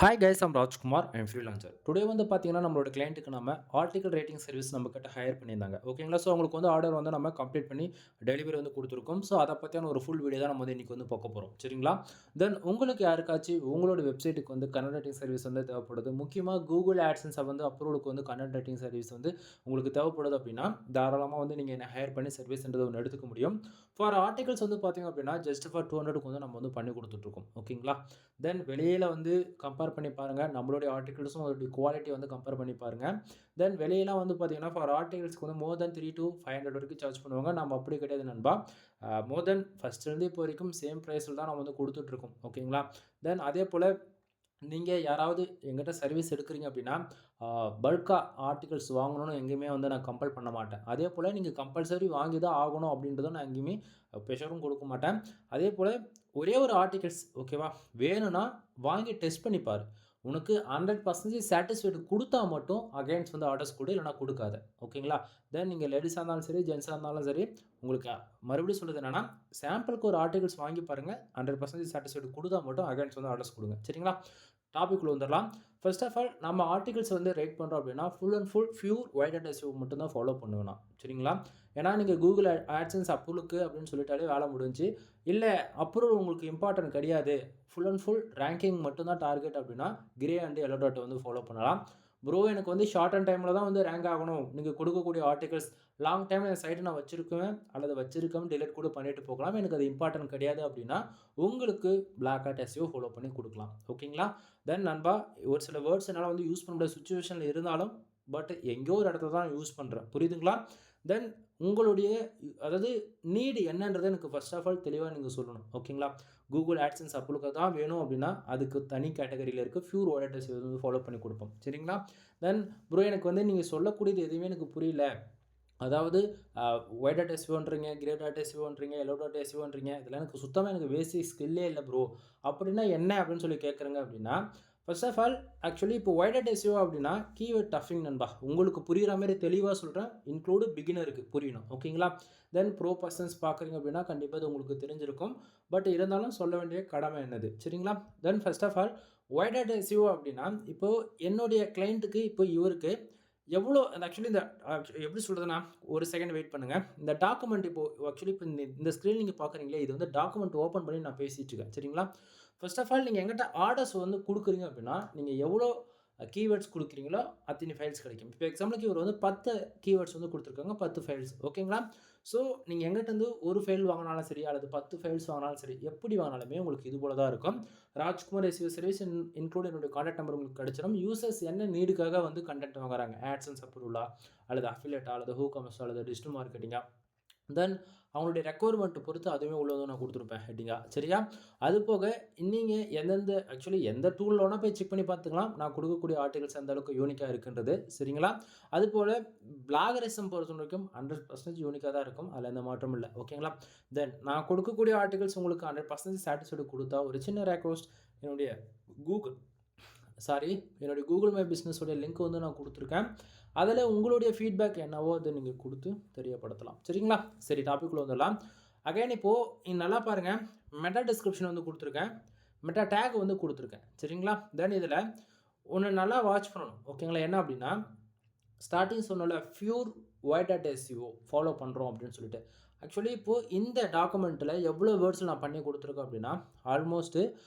Hi guys, I'm Rajkumar. I'm freelancer. Today வந்து பார்த்தீங்கன்னா, நம்மளோட கிளையண்ட்டுக்கு நம்ம ஆர்டிக்கல் ரேட்டிங் சர்வீஸ் நம்மகிட்ட ஹையர் பண்ணியிருந்தாங்க. ஓகேங்களா? ஸோ அவங்களுக்கு வந்து ஆர்டர் வந்து நம்ம கம்ப்ளீட் பண்ணி டெலிவரி வந்து குடுத்துருக்கோம். ஸோ அத பத்தியான ஒரு ஃபுல் வீடியோ தான் நம்ம வந்து இன்னைக்கு வந்து பார்க்க போறோம். சரிங்களா? தென் உங்களுக்கு யாருக்காச்சும் உங்களோட வெப்சைட்டுக்கு வந்து கன்னட ரைட்டிங் சர்வீஸ் வந்து தேவைப்படுது. முக்கியமா கூகுள் ஆட்சன்ஸ வந்து அப்ரூவலுக்கு வந்து கன்னட ரைட்டிங் சர்வீஸ் வந்து உங்களுக்கு தேவைப்படுது அப்படின்னா, தாராளமா வந்து நீங்க என்ன ஹையர் பண்ணி சர்வீஸ்ன்றத ஒண்ணு எடுத்துக்க முடியும். ஃபார் ஆர்டிகல்ஸ் வந்து பார்த்தீங்க அப்படின்னா, ஜஸ்ட் ஃபார் 200க்கு வந்து நம்ம வந்து பண்ணி குடுத்துட்டுருக்கோம். ஓகேங்களா? தென் வெளியில வந்து கம்பேர் பண்ணி பாருங்க. நம்மளுடைய ஆர்டிகிள்ஸும் அதோடைய குவாலிட்டி வந்து கம்பேர் பண்ணி பாருங்க. தென் வெளியலாம் வந்து பார்த்தீங்கன்னா, ஃபார் ஆர்டிகிள்ஸ்க்கு வந்து மோர் தென் 3 டூ 500 வரைக்கும் சார்ஜ் பண்ணுவாங்க. நம்ம அப்படி கிடையாது நண்பா. மோர் தென் ஃபர்ஸ்ட்லேருந்து இப்போ வரைக்கும் சேம் பிரைஸில தான் நம்ம வந்து குடுத்துட்டுருக்கோம். ஓகேங்களா? தென் அதேபோல நீங்க யாராவது என்கிட்ட சர்வீஸ் எடுக்குறீங்க அப்படின்னா, ஆ பல்க்கா ஆர்டிகிள்ஸ் வாங்கணும்னு எங்கேயுமே வந்து நான் கம்பல் பண்ண மாட்டேன். அதேபோல நீங்க கம்பல்சரி வாங்கி தான் ஆகணும் அப்படின்றதும் நான் எங்கேயுமே ப்ரெஷரும் குடுக்க மாட்டேன். அதேபோல ஒரே ஒரு ஆர்டிகிள்ஸ் ஓகேவா? வேணும்னா வாங்கி டெஸ்ட் பண்ணி பாரு. உனக்கு 100% சாட்டிஸ்ஃபைடு குடுத்தா மட்டும் அகைன்ஸ் வந்து ஆர்டர்ஸ் குடு, இல்லன்னா குடுக்காத. ஓகேங்களா? தென் நீங்க லேடீஸா இருந்தாலும் சரி, ஜென்ஸா இருந்தாலும் சரி, உங்களுக்கு மறுபடியும் சொல்றது என்னன்னா, சாம்பிளுக்கு ஒரு ஆர்டிகிள்ஸ் வாங்கி பாருங்க. 100% சாட்டிஸ்ஃபைடு குடுத்தா மட்டும் அகைன்ஸ் வந்து ஆர்டர்ஸ் குடுங்க. சரிங்களா? டாபிக் உள்ள வந்துரலாம். ஃபர்ஸ்ட் ஆஃப் ஆல் நம்ம ஆர்டிகிள்ஸ் வந்து ரேட் பண்றோம் அப்படின்னா, full and full pure white and SEO மட்டும் தான் ஃபாலோ பண்ணுவேன் நான். சரிங்களா? ஏன்னா நீங்க Google AdSense அப்ரூவலுக்கு அப்படின்னு சொல்லிட்டாலே வேலை முடிஞ்சுச்சு. இல்ல அப்ரூவல் உங்களுக்கு இம்பார்ட்டன்ட் கிடையாது. ஃபுல் அண்ட் ஃபுல் ரேங்கிங் மட்டும் தான் டார்கெட் அப்படின்னா, கிரே அண்ட் எல்லோ டாட் வந்து ஃபாலோ பண்ணலாம். ப்ரோ எனக்கு வந்து ஷார்ட் அண்ட் டைம்ல தான் வந்து ரேங்க் ஆகணும். நீங்க கொடுக்கக்கூடிய ஆர்டிகிள்ஸ் லாங் டைம் என் சைட் நான் வச்சிருக்குவேன் அல்லது வச்சிருக்கேன் டெலீட் கூட பண்ணிட்டு போகலாம். எனக்கு அது இம்பார்ட்டன்ட் கிடையாது அப்படின்னா, உங்களுக்கு பிளாக் ஹாட் எஸ்இஓ ஃபாலோ பண்ணி குடுக்கலாம். ஓகேங்களா? தென் நண்பா, ஒரு சில வேர்ட்ஸ் என்னால வந்து யூஸ் பண்ண முடியாத சிச்சுவேஷன்ல இருந்தாலும், பட் எங்கேயோ ஒரு இடத்துல தான் யூஸ் பண்றேன். புரியுதுங்களா? தென் உங்களுடைய அதாவது நீட் என்னன்றத எனக்கு ஃபர்ஸ்ட் ஆஃப் ஆல் தெளிவா நீங்க சொல்லணும். ஓகேங்களா? Google AdSense அப்ரூவலுக்கு தான் வேணும் அப்படின்னா, அதுக்கு தனி கேட்டகரியில இருக்கு. பியூர் வாலெட் வந்து ஃபாலோ பண்ணி குடுப்போம். சரிங்களா? தென் ப்ரோ எனக்கு வந்து நீங்க சொல்லக்கூடியது எதுவுமே எனக்கு புரியல. அதாவது அ ஒய் டாட் எஸ்விஓன்றீங்க, கிரே டாட் எஸ்விஓன்றீங்க, எல்லோ டாட் எஸ்விஓன்றீங்க. இதெல்லாம் எனக்கு சுத்தமா எனக்கு பேசிக் ஸ்கில்லே இல்ல ப்ரோ. அப்படின்னா என்ன அப்படின்னு சொல்லி கேட்குறேங்க அப்படின்னா, ஃபர்ஸ்ட் ஆஃப் ஆல் ஆக்சுவலி இப்போ ஒய் டாட் எஸ்விஓ அப்படின்னா கீவேர்ட் டஃபிங் நண்பா. உங்களுக்கு புரியிற மாரி தெளிவா சொல்றேன். இன்க்ளூடு பிகினருக்கு புரியணும். ஓகேங்களா? தென் ப்ரோ பெர்சன்ஸ் பார்க்குறீங்க அப்படின்னா கண்டிப்பா இது உங்களுக்கு தெரிஞ்சிருக்கும். பட் இருந்தாலும் சொல்ல வேண்டிய கடமை என்னது. சரிங்களா? Then first of all white hat SEO அப்படின்னா, இப்போ என்னுடைய கிளையன்ட்டுக்கு இப்போ இவருக்கு எவ்வளோ அந்த ஆக்சுவலி இந்த எப்படி சொல்றதுன்னா, ஒரு செகண்ட் வெயிட் பண்ணுங்க. இந்த டாக்குமெண்ட் இப்போ ஆக்சுவலி இப்போ இந்த ஸ்க்ரீன் நீங்க பார்க்குறீங்களே, இது வந்து டாக்குமெண்ட் ஓப்பன் பண்ணி நான் பேசிட்டு இருக்கேன். சரிங்களா? ஃபர்ஸ்ட் ஆஃப் ஆல் நீங்க என்கிட்ட ஆர்டர்ஸ் வந்து குடுக்குறீங்க அப்படின்னா, நீங்க எவ்வளோ கீவேர்ட்ஸ் குடுக்குறீங்களோ, அத்தனை ஃபைல்ஸ் கிடைக்கும். இப்போ எக்ஸாம்பிளுக்கு இவர் வந்து 10 கீவேர்ட்ஸ் வந்து குடுத்துருக்காங்க. 10 ஃபைல்ஸ் ஓகேங்களா? ஸோ நீங்க எங்கிட்டருந்து 1 ஃபைல் வாங்குனாலும் சரி, அல்லது 10 ஃபைல்ஸ் வாங்குனாலும் சரி, எப்படி வாங்குனாலுமே உங்களுக்கு இது போல தான் இருக்கும். ராஜ்குமார் எஸ்இஓ சர்வீஸ் இன்க்ளூட் என்னுடைய கான்டாக்ட் நம்பர் உங்களுக்கு கிடைச்சிடும். யூசர்ஸ் என்ன நீடுக்காக வந்து கன்டென்ட் வாங்குறாங்க. ஆட்சன்ஸ் அப்ரூவலா, அல்லது அஃபிலியேட்டா, அல்லது WooCommerce அல்லது டிஜிட்டல் மார்க்கெட்டிங்கா, தென் அவங்களுடைய ரெக்வயர்மெண்ட் பொறுத்து அதுவுமே உள்ள வந்து நான் குடுத்துருப்பேன் ஹெட்டிங்கா. சரியா? அது போக நீங்க எந்தெந்த ஆக்சுவலி எந்த டூல்ல வேணா போய் செக் பண்ணி பார்த்துக்கலாம். நான் குடுக்கக்கூடிய ஆர்டிகிள்ஸ் எந்த அளவுக்கு யூனிக்கா இருக்குன்றது. சரிங்களா? அதுபோல பிளாகரிசம் பொறுத்தவரைக்கும் 100% யூனிக்கா தான் இருக்கும். அதுல எந்த மாற்றமும் இல்ல. ஓகேங்களா? தென் நான் கொடுக்கக்கூடிய ஆர்டிகிள்ஸ் உங்களுக்கு 100% சாட்டிஸ்ஃபைடு குடுத்தா ஒரு சின்ன ரெக்வெஸ்ட் என்னுடைய கூகுள் சாரி என்னுடைய கூகுள் மை பிசினஸ் உடைய லிங்க் வந்து நான் குடுத்துருக்கேன். அதில உங்களுடைய ஃபீட்பேக் என்னவோ அத நீங்க குடுத்து தெரியப்படுத்தலாம். சரிங்களா? சரி டாபிக் உள்ள வந்துடலாம். அகைன் இப்போ நல்லா பாருங்க. மெட்டா டிஸ்கிரிப்ஷன் வந்து குடுத்துருக்கேன். மெட்டா டாக் வந்து குடுத்துருக்கேன். சரிங்களா? தென் இதில ஒண்ணு நல்லா வாட்ச் பண்ணணும். ஓகேங்களா? என்ன அப்டின்னா, ஸ்டார்ட்டிங் சொன்னோம்ல pure white hat SEO follow பண்றோம் அப்படின்னு சொல்லிட்டு. ஆக்சுவலி இப்போ இந்த டாக்குமெண்ட்ல எவ்வளோ வேர்ட்ஸ்ல நான் பண்ணி குடுத்துருக்கேன் அப்படின்னா, ஆல்மோஸ்ட்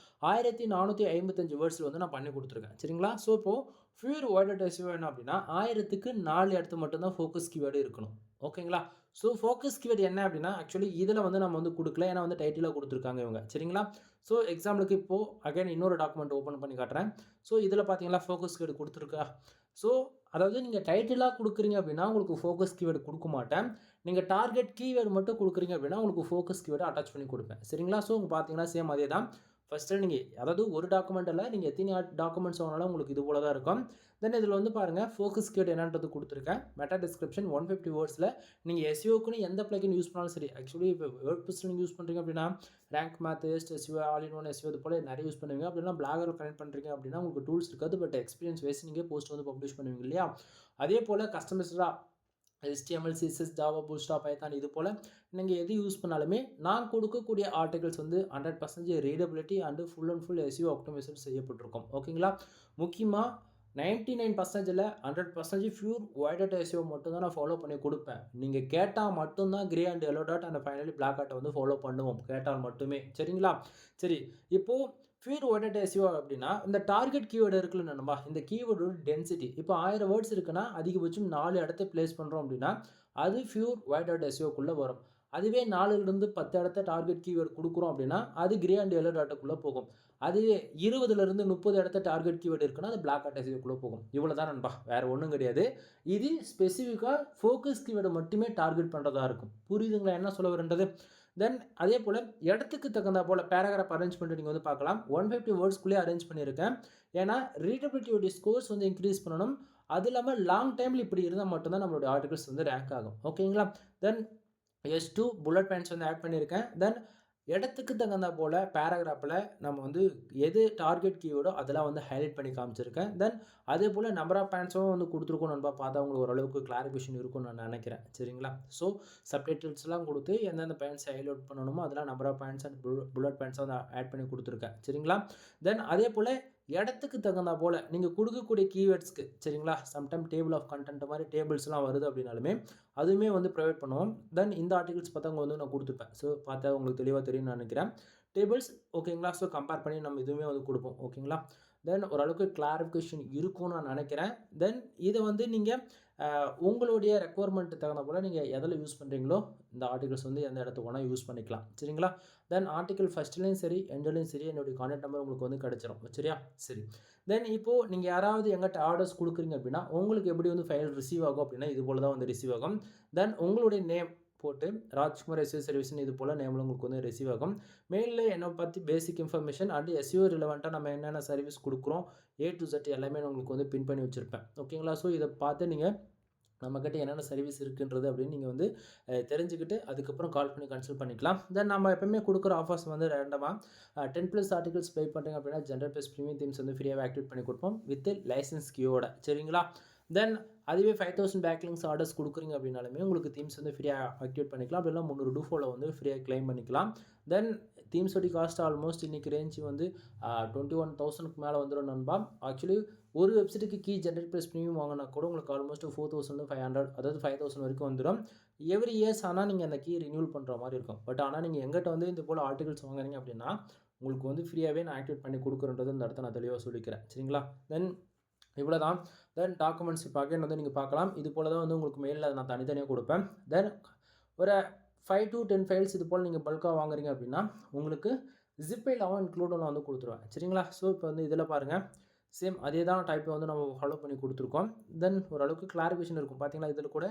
1455 வேர்ட்ஸ்ல வந்து நான் பண்ணி குடுத்துருக்கேன். சரிங்களா? ஸோ இப்போ பியூர் ஒய் டாட் எஸ்இஓ என்ன அப்படின்னா, 1000க்கு 4 இடத்துல மட்டும் தான் ஃபோக்கஸ் கீவேர்டு இருக்கணும். ஓகேங்களா? ஸோ ஃபோக்கஸ் கீவேர்ட் என்ன அப்படின்னா, ஆக்சுவலி இதில வந்து நம்ம வந்து குடுக்கல. ஏன்னா வந்து டைட்டிலா குடுத்துருக்காங்க இவங்க. சரிங்களா? ஸோ எக்ஸாம்பிளுக்கு இப்போ அகைன் இன்னொரு டாக்குமெண்ட் ஓப்பன் பண்ணி காட்டுறேன். ஸோ இதில பார்த்தீங்களா ஃபோக்கஸ் கீவேர்ட் குடுத்துருக்கா? ஸோ அதாவது நீங்க டைட்டிலா குடுக்குறீங்க அப்படின்னா, உங்களுக்கு ஃபோக்கஸ் கீவேர்ட் குடுக்க மாட்டேன். நீங்க டார்கெட் கீவேர்ட் மட்டும் குடுக்குறீங்க அப்படின்னா, உங்களுக்கு ஃபோக்கஸ் கீவேர்ட அட்டாச் பண்ணி குடுப்பேன். சரிங்களா? ஸோ இங்க பார்த்தீங்கன்னா சேம் அதே தான். ஃபர்ஸ்ட்டு நீங்க அதாவது ஒரு டாக்குமெண்ட் இல்ல, நீங்க எத்தனை டாக்குமெண்ட்ஸ் வாங்குனாலும் உங்களுக்கு இது போல தான் இருக்கும். தென் இதில வந்து பாருங்க ஃபோக்கஸ் கீவேர்ட் என்னன்றது குடுத்துருக்கேன். மெட்டா டிஸ்கிரிப்ஷன் 150 வேர்ட்ஸ்ல நீங்க எஸ்இஓக்குன்னு எந்த பிளகின் யூஸ் பண்ணாலும் சரி. ஆக்சுவலி இப்போ வேர்ட்பிரஸ் நீங்க யூஸ் பண்றீங்க அப்படின்னா, rank math, SEO, all in one SEO இது போல நிறைய யூஸ் பண்ணுவீங்க. அப்படின்னா பிளாகர் கனெக்ட் பண்றீங்க அப்படின்னா, உங்களுக்கு டூல்ஸ் இருக்காது. பட் எக்ஸ்பீரியன்ஸ் வைஸ் நீங்க போஸ்ட் வந்து பப்ளிஷ் பண்ணுவீங்க இல்லையா? அதே போல கஸ்டமைஸ்டா HTML, CSS, Java, Bootstrap, Python இது போல நீங்க எது யூஸ் பண்ணாலுமே நான் கொடுக்கக்கூடிய ஆர்டிகல்ஸ் வந்து 100% readability and full and full SEO optimisation செய்யப்பட்டிருக்கும். ஓகேங்களா? முக்கியமா 99%ல 100% பியூர் ஒயிட் டாட் SEO மட்டும் தான் நான் ஃபாலோ பண்ணி கொடுப்பேன். நீங்க கேட்டா மட்டும் தான் grey and yellow hat and finally black hat வந்து ஃபாலோ பண்ணுவோம். கேட்டால் மட்டுமே. சரிங்களா? சரி. இப்போ பியூர் ஒயிட் டாட் SEO அப்படின்னா இந்த டார்கெட் கீவேர்டு இருக்குல்ல நண்பா, இந்த கீவேர்டோட டென்சிட்டி இப்போ 1000 வேர்ட்ஸ் இருக்குன்னா அதிகபட்சம் 4 இடத்த பிளேஸ் பண்ணுறோம் அப்படின்னா அது பியூர் ஒயிட் டாட் SEOக்குள்ளே வரும். அதுவே 4லிருந்து 10 இடத்த டார்கெட் கீவேர்டு கொடுக்குறோம் அப்படின்னா அது கிரே அண்ட் எல்லோ டாட்டுக்குள்ளே போகும். அதுவே 20லிருந்து 30 இடத்த டார்கெட் கீவேர்டு இருக்குன்னா அது பிளாக் டாட் SEOக்குள்ளே போகும். இவ்வளோ தான் நண்பா, வேறு ஒன்றும் கிடையாது. இது ஸ்பெசிஃபிக்காக ஃபோக்கஸ் கீவேர்டை மட்டுமே டார்கெட் பண்ணுறதா இருக்கும். புரியுதுங்களா என்ன சொல்ல வரேன்றது? தென் அதே போல் இடத்துக்கு தகுந்த போல் பேராகிராஃப் அரேஞ்ச் பண்ணிட்டு நீங்கள் வந்து பார்க்கலாம். 150 வேர்ட்ஸ்குள்ளே அரேஞ்ச் பண்ணியிருக்கேன். ஏன்னா ரீடபிலிட்டியோடைய ஸ்கோர்ஸ் வந்து இன்க்ரீஸ் பண்ணணும். அது இல்லாமல் லாங் டைமில் இப்படி இருந்தால் மட்டும்தான் நம்மளுடைய ஆர்டிகல்ஸ் வந்து ரேங்க் ஆகும். ஓகேங்களா? தென் S2 புல்லட் பாயிண்ட்ஸ் வந்து ஆட் பண்ணியிருக்கேன். தென் இடத்துக்கு தகுந்த போல் பேராகிராஃபில் நம்ம வந்து எது டார்கெட் கீவேர்டோ அதெல்லாம் வந்து ஹைலைட் பண்ணி காமிச்சிருக்கேன். தென் அதே போல் நம்பர் ஆஃப் பாயிண்ட்ஸும் வந்து கொடுத்துருக்கோம் நண்பா. பார்த்தா உங்களுக்கு ஓரளவுக்கு கிளாரிஃபிகேஷன் இருக்கும்னு நான் நினைக்கிறேன். சரிங்களா? ஸோ சப்டைட்டில்ஸ்லாம் கொடுத்து எந்தெந்த பாயிண்ட்ஸ் ஹைலைட் பண்ணணுமோ அதெல்லாம் number of points and bullet பாயிண்ட்ஸை வந்து ஆட் பண்ணி கொடுத்துருக்கேன். சரிங்களா? தென் அதே போல் இடத்துக்கு தகுந்த போல் நீங்கள் கொடுக்கக்கூடிய கீவேர்ட்ஸ்க்கு சரிங்களா, சம்டைம் டேபிள் ஆஃப் கண்டென்ட் மாதிரி டேபிள்ஸ்லாம் வருது அப்படின்னாலுமே அதுவுமே வந்து ப்ரொவைட் பண்ணுவோம். தென் இந்த ஆர்டிகல்ஸ் பார்த்தவங்க வந்து நான் கொடுத்துருப்பேன். ஸோ பார்த்தா உங்களுக்கு தெளிவாக தெரியும்னு நினைக்கிறேன். டேபிள்ஸ் ஓகேங்களா? ஸோ கம்பேர் பண்ணி நம்ம இதுவுமே வந்து கொடுப்போம். ஓகேங்களா? தென் ஓரளவுக்கு கிளாரிஃபிகேஷன் இருக்கும்னு நான் நினைக்கிறேன். தென் இதை வந்து நீங்கள் உங்களுடைய ரெக்குவயர்மெண்ட்டு தகுந்த போல் நீங்கள் எதில் யூஸ் பண்ணுறீங்களோ இந்த ஆர்டிகல்ஸ் வந்து எந்த இடத்துக்கு வேணால் யூஸ் பண்ணிக்கலாம். சரிங்களா? தென் ஆர்டிகல் ஃபஸ்ட்லேயும் சரி எண்ட்லேயும் சரி என்னுடைய கான்டாக்ட் நம்பர் உங்களுக்கு வந்து கிடச்சிரும். சரியா? சரி. தென் இப்போது நீங்கள் யாராவது எங்கிட்ட ஆர்டர்ஸ் கொடுக்குறீங்க அப்படின்னா உங்களுக்கு எப்படி வந்து ஃபைல் ரிசீவ் ஆகும் அப்படின்னா இது போல் தான் வந்து ரிசீவ் ஆகும். தென் உங்களுடைய நேம் போட்டு ராஜ்குமார் SEO சர்வீஸ்னு இது போல் நேமில் உங்களுக்கு வந்து ரிசீவ் ஆகும். மெயிலில் என்னை பற்றி பேசிக் இன்ஃபர்மேஷன் அண்ட் SEO ரிலவெண்ட்டாக நம்ம என்னென்ன சர்வீஸ் கொடுக்குறோம் A to Z எல்லாமே நான் உங்களுக்கு வந்து பின் பண்ணி வச்சுருப்பேன். ஓகேங்களா? ஸோ இதை பார்த்து நீங்கள் நம்மக்கிட்ட என்னென்ன சர்வீஸ் இருக்குன்றது அப்படின்னு நீங்கள் வந்து தெரிஞ்சுக்கிட்டு அதுக்கப்புறம் கால் பண்ணி கன்சல்ட் பண்ணிக்கலாம். தென் நம்ம எப்பவுமே கொடுக்குற ஆஃபர்ஸ் வந்து ரேண்டமாக 10+ ஆர்டிகல்ஸ் பே பண்ணுறீங்க அப்படின்னா ஜென்ரல் ப்ளஸ் ப்ரீமியம் தீம்ஸ் வந்து ஃப்ரீயாக ஆக்டிவேட் பண்ணி கொடுப்போம் வித் லைசன்ஸ் கியோட. சரிங்களா? தென் அதுவே 5000 பேக்லிங்ஸ் ஆர்டர்ஸ் கொடுக்குறீங்க அப்படின்னாலுமே உங்களுக்கு தீம்ஸ் வந்து ஃப்ரீயாக ஆக்டிவேட் பண்ணிக்கலாம். அப்படிலாம் 300 டூஃபோவில் வந்து ஃப்ரீயாக கிளைம் பண்ணிக்கலாம். தென் தீம்ஸோடைய காஸ்ட் ஆல்மோஸ்ட் இன்றைக்கி ரேஞ்ச் வந்து 21,000க்கு மேலே வந்துடும் நண்பா. ஆக்சுவலி ஒரு வெப்சைட்டுக்கு கீ ஜென்ரேட் ப்ளஸ் ப்ரீமியம் வாங்கினா கூட உங்களுக்கு ஆல்மோஸ்ட் 4,500 அதாவது 5,000 வரைக்கும் வந்துடும். எவ்ரி இயர்ஸ் ஆனால் நீங்கள் அந்த கீ ரினியூல் பண்ணுற மாதிரி இருக்கும். பட் ஆனால் நீங்கள் எங்கிட்ட வந்து இந்த போல் ஆர்டிகல்ஸ் வாங்குறீங்க அப்படின்னா உங்களுக்கு வந்து ஃப்ரீயாகவே நான் ஆக்டிவேட் பண்ணி கொடுக்குறன்றது இந்த இடத்த நான் தெளிவாக சொல்லிக்கிறேன். சரிங்களா? தென் இவ்வளோ தான். தென் டாக்குமெண்ட்ஸ் இப்போ அகைன் வந்து நீங்கள் பார்க்கலாம். இது போல் தான் வந்து உங்களுக்கு மெயிலில் நான் தனித்தனியாக கொடுப்பேன். தென் ஒரு 5 to 10 ஃபைல்ஸ் இது போல் நீங்கள் பல்காக வாங்குறீங்க அப்படின்னா உங்களுக்கு ஜிப்பைலாவும் இன்க்ளூடெல்லாம் வந்து கொடுத்துருவேன். சரிங்களா? ஸோ இப்போ வந்து இதில் பாருங்கள் சேம் அதே தான் டைப்பை வந்து நம்ம ஃபாலோ பண்ணி கொடுத்துருக்கோம். தென் ஓரளவுக்கு கிளாரிஃபிகேஷன் இருக்கும். பார்த்தீங்களா இதில் கூட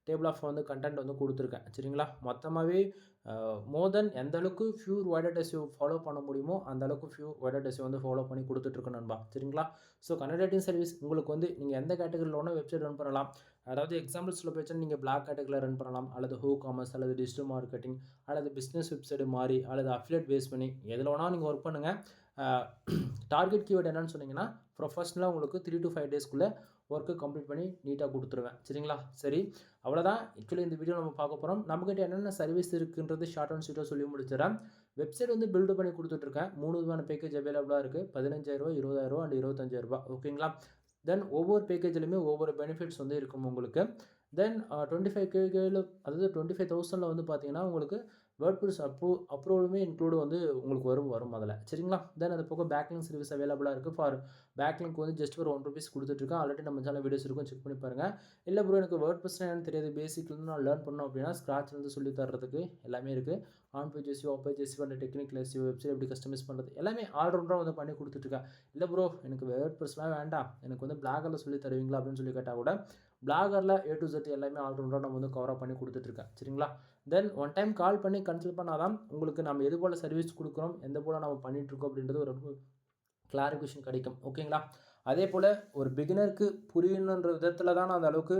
டேபிள் ஆஃப் வந்து கண்டென்ட் வந்து கொடுத்துருக்கேன். சரிங்களா? மொத்தமாகவே மோர் தென் எந்த அளவுக்கு pure white hat SEO follow பண்ண முடியுமோ அந்த அளவுக்கு பியூர் ஒயிட் டாட் SEO வந்து ஃபாலோ பண்ணி கொடுத்துட்ருக்கேன் நண்பா. சரிங்களா? ஸோ கண்டென்ட் ரைட்டிங் சர்வீஸ் உங்களுக்கு வந்து நீங்கள் எந்த கேட்டகரியில் வேணால் வெப்சைட் ரன் பண்ணலாம். அதாவது எக்ஸாம்பிள் சொல்ல போய்ச்சா நீங்கள் பிளாக் கேட்டகரியில் ரன் பண்ணலாம், அல்லது ஹூ காமர்ஸ், அல்லது டிஜிட்டல் மார்க்கெட்டிங், அல்லது பிஸ்னஸ் வெப்சைட் மாதிரி, அல்லது அஃபிலியேட் பேஸ் பண்ணி எதில் வேணால் நீங்கள் ஒர்க் பண்ணுங்கள். டார்கெட் கீவேர்டு என்னென்னு சொன்னீங்கன்னா ப்ரொஃபஷனலாக உங்களுக்கு 3 to 5 டேஸ்க்குள்ளே ஒர்க்கு கம்ப்ளீட் பண்ணி நீட்டாக கொடுத்துருவேன். சரிங்களா? சரி, அவ்வளோதான். ஆக்சுவலி இந்த வீடியோ நம்ம பார்க்க போகிறோம். நம்மக்கிட்ட என்னென்ன சர்வீஸ் இருக்குன்றது ஷார்ட் அண்ட் ஸ்வீட்டாக சொல்லி முடிச்சிடறேன். வெப்சைட் வந்து பில்டு பண்ணி கொடுத்துட்ருக்கேன். 3 விதமான பேக்கேஜ் அவைலபிளாக இருக்குது. 15,000, 20,000 அண்ட் 25,000. ஓகேங்களா? தென் ஒவ்வொரு பேக்கேஜ்லையுமே ஒவ்வொரு பெனிஃபிட்ஸ் வந்து இருக்கும் உங்களுக்கு. தென் 25K அதாவது 25,000 வந்து பார்த்தீங்கன்னா உங்களுக்கு வேர்ட்பிரஸ் அப்ரூவலுமே இன்க்ளூடு வந்து உங்களுக்கு வரும் அதில். சரிங்களா? தென் அது போக பேக்லிங்க் சர்வீஸ் அவைலபிளாக இருக்குது. ஃபார் பேக்லிங்க் வந்து ஜஸ்ட் ஒரு 1 ரூபீஸ் கொடுத்துட்ருக்கேன். ஆல்ரெடி நம்ம சேனல் வீடியோஸ் இருக்கும், செக் பண்ணி பாருங்கள். இல்லை ப்ரோ எனக்கு வேர்ட்பிரஸ் என்னன்னு தெரியாது, பேசிக்லேருந்து நான் லேர்ன் பண்ணோம் அப்படின்னா ஸ்க்ராட்ச்லேருந்து சொல்லி தர்றதுக்கு எல்லாமே இருக்குது. On page SEO, off page SEO and technical SEO, website எப்படி கஸ்டமைஸ் பண்ணுறது எல்லாமே ஆல்ரவுண்டராக வந்து பண்ணி கொடுத்துட்ருக்கேன். இல்லை ப்ரோ எனக்கு வேர்ட்பிரஸ்லாம் வேண்டாம், எனக்கு வந்து பிளாகரில் சொல்லி தருவீங்களா அப்படின்னு சொல்லி கேட்டால் கூட பிளாகரில் A to Z எல்லாமே ஆல்ரவுண்டராக நம்ம வந்து கவராக பண்ணி கொடுத்துட்ருக்கேன். சரிங்களா? தென் ஒன் டைம் கால் பண்ணி கன்சல்ட் பண்ணால் தான் உங்களுக்கு நம்ம எது போல் சர்வீஸ் கொடுக்குறோம், எந்த போல் நம்ம பண்ணிகிட்ருக்கோம் அப்படின்றது ஒரு கிளாரிஃபிகேஷன் கிடைக்கும். ஓகேங்களா? அதே போல் ஒரு பிகினருக்கு புரியணுன்ற விதத்தில் தான் நான் அந்த அளவுக்கு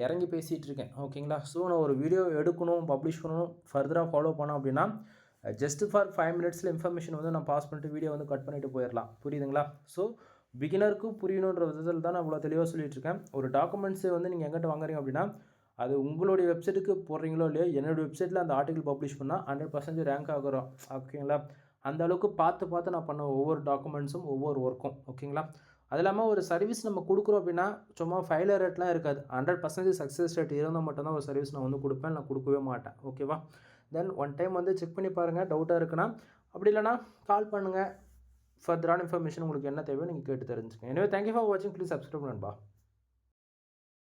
இறங்கி பேசிகிட்டு இருக்கேன். ஓகேங்களா? ஸோ நான் ஒரு வீடியோ எடுக்கணும், பப்ளிஷ் பண்ணணும், ஃபர்தராக ஃபாலோ பண்ணோம் அப்படின்னா ஜஸ்ட் ஃபார் 5 மினிட்ஸில் இன்ஃபர்மேஷன் வந்து நான் பாஸ் பண்ணிட்டு வீடியோ வந்து கட் பண்ணிவிட்டு போயிடலாம். புரியுதுங்களா? ஸோ பிகினருக்கு புரியணுன்ற விதத்தில் தான் நான் இவ்வளோ தெளிவாக சொல்லிகிட்டு இருக்கேன். ஒரு டாக்குமெண்ட்ஸை வந்து நீங்கள் எங்கிட்ட வாங்குறீங்க அப்படின்னா அது உங்களுடைய வெப்சைட்டுக்கு போடுறீங்களோ இல்லையோ, என்னோட வெப்சைட்டில அந்த ஆர்டிகிள் பப்ளிஷ் பண்ணா 100% ரேங்க் ஆகுறோம். ஓகேங்களா? அந்த அளவுக்கு பார்த்து நான் பண்ண ஒவ்வொரு டாக்குமெண்ட்ஸும், ஒவ்வொரு ஒர்க்கும். ஓகேங்களா? அது இல்லாம ஒரு சர்வீஸ் நம்ம குடுக்குறோம் அப்படின்னா, சும்மா ஃபெயிலியர் ரேட்லாம் இருக்காது. 100% சக்சஸ் ரேட் இருந்தா மட்டும் தான் ஒரு சர்வீஸ் நான் வந்து குடுப்பேன். இல்ல குடுக்கவே மாட்டேன். ஓகேவா? தென் ஒன் டைம் வந்து செக் பண்ணி பாருங்க. டவுட்டா இருக்குன்னா. அப்படி இல்லன்னா கால் பண்ணுங்க. ஃபர்தரான இன்ஃபர்மேஷன் உங்களுக்கு என்ன தேவையோ நீங்க கேட்டு தெரிஞ்சுக்கங்க. எனவே தேங்க் யூ ஃபார் வாட்சிங். ப்ளீஸ் சப்ஸ்கிரைப் நண்பா.